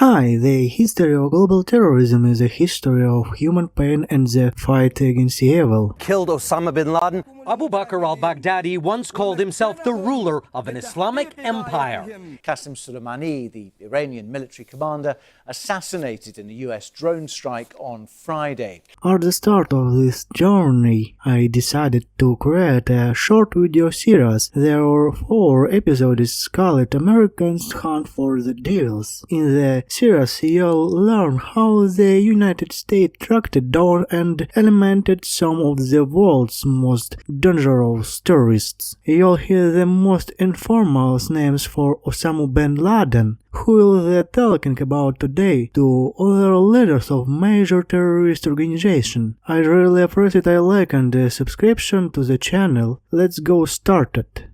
Hi, the history of global terrorism is a history of human pain and the fight against evil. Killed Osama bin Laden. Abu Bakr al-Baghdadi once called himself the ruler of an Islamic empire. Qasem Soleimani, the Iranian military commander, assassinated in a US drone strike on Friday. At the start of this journey, I decided to create a short video series. There are 4 episodes called Americans Hunt for the Devils. In the series, you'll learn how the United States tracked down and eliminated some of the world's most dangerous terrorists. You'll hear the most informal names for Osama bin Laden, who we'll be talking about today, to other leaders of major terrorist organizations. I really appreciate a like and a subscription to the channel. Let's go started.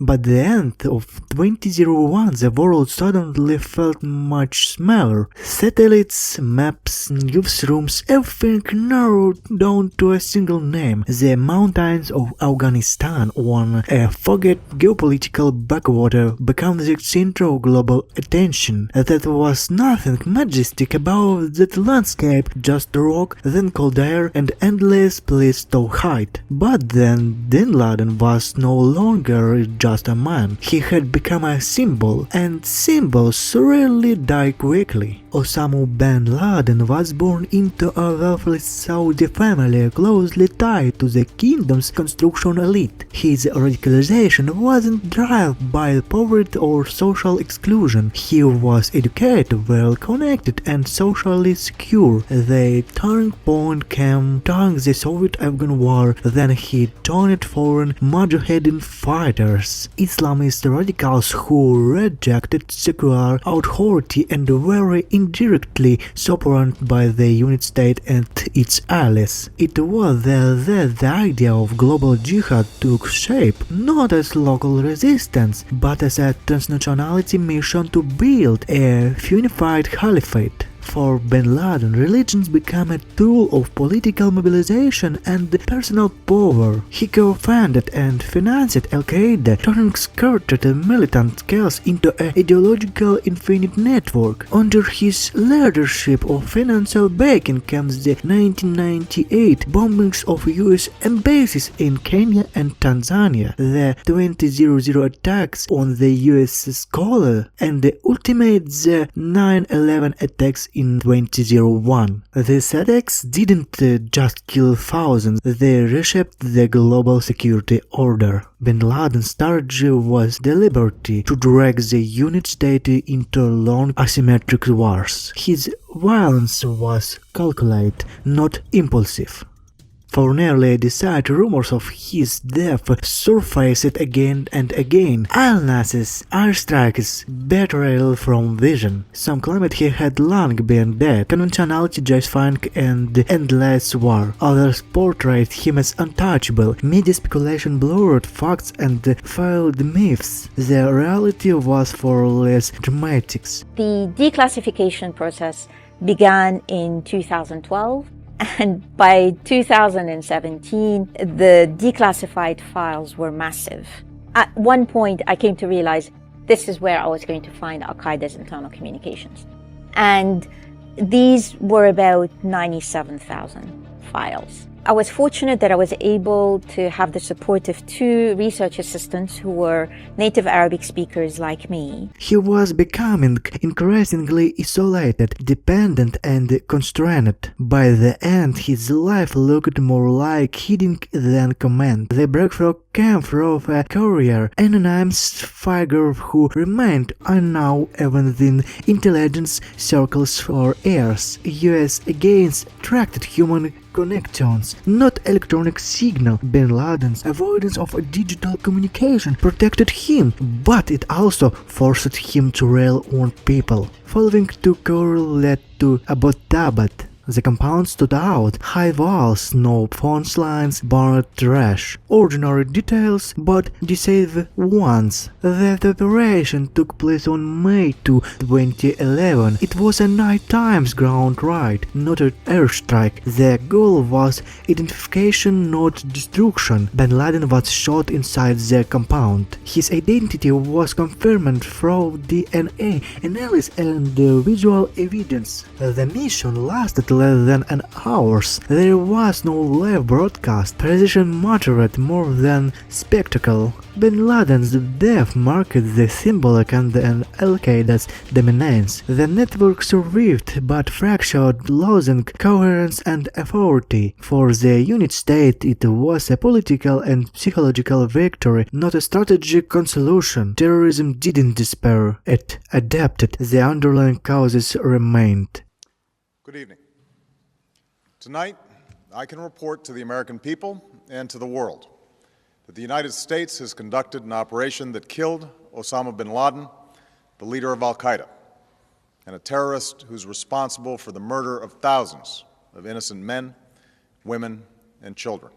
But the end of 2001, the world suddenly felt much smaller. Satellites, maps, newsrooms, everything narrowed down to a single name. The mountains of Afghanistan, on a foggy geopolitical backwater, became the center of global attention. There was nothing majestic about that landscape, just rock, then cold air, and endless place to hide. But then bin Laden was no longer just a man. He had become a symbol, and symbols rarely die quickly. Osama bin Laden was born into a wealthy Saudi family closely tied to the kingdom's construction elite. His radicalization wasn't driven by poverty or social exclusion. He was educated, well connected, and socially secure. The turning point came during the Soviet-Afghan War. Then he joined foreign mujahideen fighters, Islamist radicals who rejected secular authority and were indirectly supported by the United States and its allies. It was there that the idea of global jihad took shape, not as local resistance, but as a transnationality mission to build a unified caliphate. For bin Laden, religions became a tool of political mobilization and personal power. He co-founded and financed al-Qaeda, turning skirted militant chaos into an ideological infinite network. Under his leadership of financial backing comes the 1998 bombings of US embassies in Kenya and Tanzania, the 2000 attacks on the US scholar, and the ultimate the 9/11 attacks in 2001. These attacks didn't just kill thousands, they reshaped the global security order. Bin Laden's strategy was deliberate to drag the United States into long asymmetric wars. His violence was calculated, not impulsive. For nearly a decade, rumors of his death surfaced again and again. Illnesses, airstrikes, betrayal from vision. Some claimed he had long been dead, conventionality justifying an endless war. Others portrayed him as untouchable. Media speculation blurred facts and fueled myths. The reality was far less dramatic. The declassification process began in 2012. And by 2017, the declassified files were massive. At one point, I came to realize this is where I was going to find al-Qaeda's internal communications. And these were about 97,000 files. I was fortunate that I was able to have the support of 2 research assistants who were native Arabic speakers like me. He was becoming increasingly isolated, dependent, and constrained. By the end, his life looked more like hiding than command. The breakthrough came from a courier, an anonymous figure who remained unknown even in intelligence circles for years. US against tracked human connections, not electronic signal. Bin Laden's avoidance of digital communication protected him, but it also forced him to rail on people. Following to Courier led to Abbottabad, The compound stood out: high walls, no phone lines, burned trash. Ordinary details, but decisive ones. That operation took place on May 2, 2011. It was a nighttime ground raid, not an airstrike. The goal was identification, not destruction. Bin Laden was shot inside the compound. His identity was confirmed through DNA analysis and visual evidence. The mission lasted less than an hour. There was no live broadcast. Precision mattered more than spectacle. Bin Laden's death marked the symbolic and al-Qaeda's dominance. The network survived but fractured, losing coherence and authority. For the unit state, it was a political and psychological victory, not a strategic consolation. Terrorism didn't despair, it adapted. The underlying causes remained. Good evening. Tonight, I can report to the American people and to the world that the United States has conducted an operation that killed Osama bin Laden, the leader of al-Qaeda, and a terrorist who's responsible for the murder of thousands of innocent men, women, and children.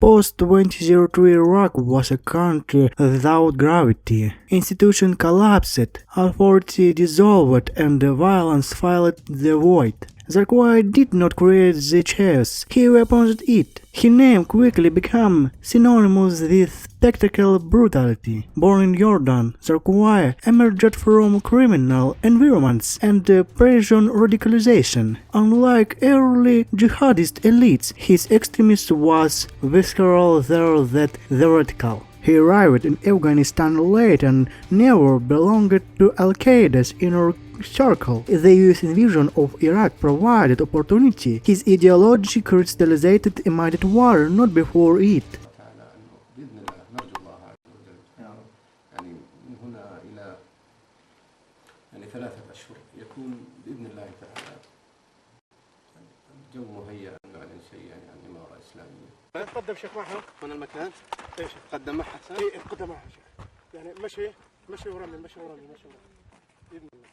Post-2003 Iraq was a country without gravity. Institutions collapsed, authority dissolved, and violence filled the void. Zarqawi did not create the chaos, he weaponized it. His name quickly became synonymous with spectacle brutality. Born in Jordan, Zarqawi emerged from criminal environments and prison radicalization. Unlike early jihadist elites, his extremism was visceral rather than theoretical. He arrived in Afghanistan late and never belonged to al-Qaeda's inner circle. The US invasion of Iraq provided opportunity. His ideology crystallized amid war, not before it. تقدم شيخ معها من المكان. ايش تقدم معها؟ اي تقدم معها شيخ. يعني مشي ورمي باذن الله.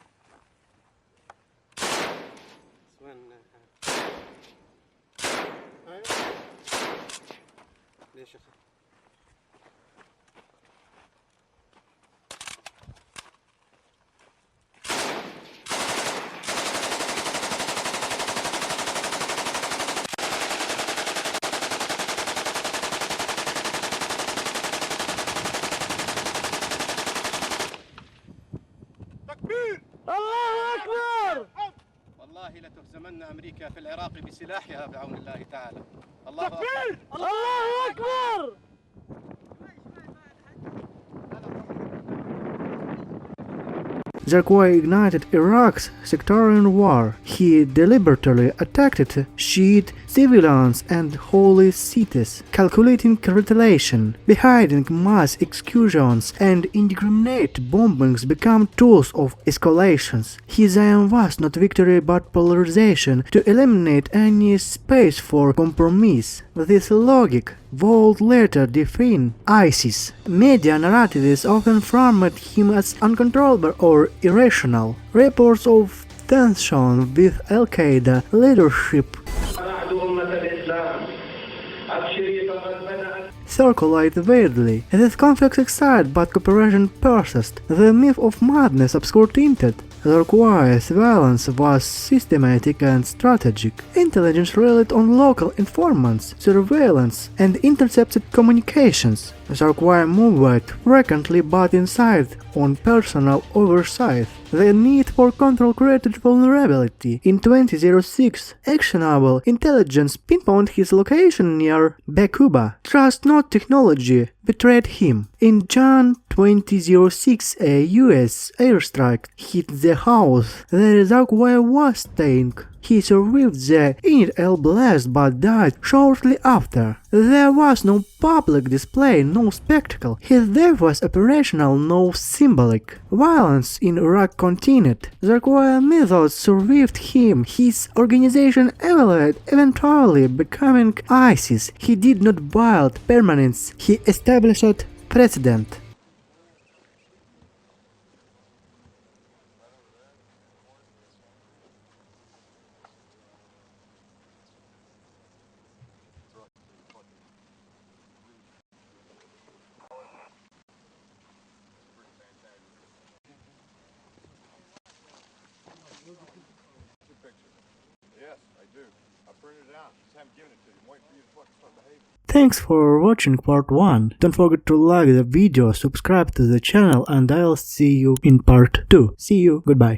وين ليش يا اخي؟ والله لتهزمن أمريكا في العراق بسلاحها بعون الله تعالى. الله أكبر. الله أكبر. Zarqawi ignited Iraq's sectarian war. He deliberately attacked Shiite civilians and holy cities, calculating retaliation. Beheading, mass executions, and indiscriminate bombings became tools of escalations. His aim was not victory but polarization, to eliminate any space for compromise. This logic would later define ISIS. Media narratives often framed him as uncontrollable or irrational. Reports of tension with al-Qaeda leadership circulate widely. This conflict excited but cooperation persisted. The myth of madness obscure-tinted. Zarqawi's violence was systematic and strategic. Intelligence relied on local informants, surveillance, and intercepted communications. Zarqawi moved frequently but insisted on personal oversight. The need for control created vulnerability. In 2006, actionable intelligence pinpointed his location near Bakuba. Trust not technology betrayed him. In June 2006, a US airstrike hit the house where Zarqawi was staying. He survived the initial blast but died shortly after. There was no public display, no spectacle. His death was operational, no symbolic. Violence in Iraq continued. Zarqawi's methods survived him. His organization eventually becoming ISIS. He did not build permanence. He established precedent. Thanks for watching part 1. Don't forget to like the video, subscribe to the channel, and I'll see you in part 2. See you, goodbye.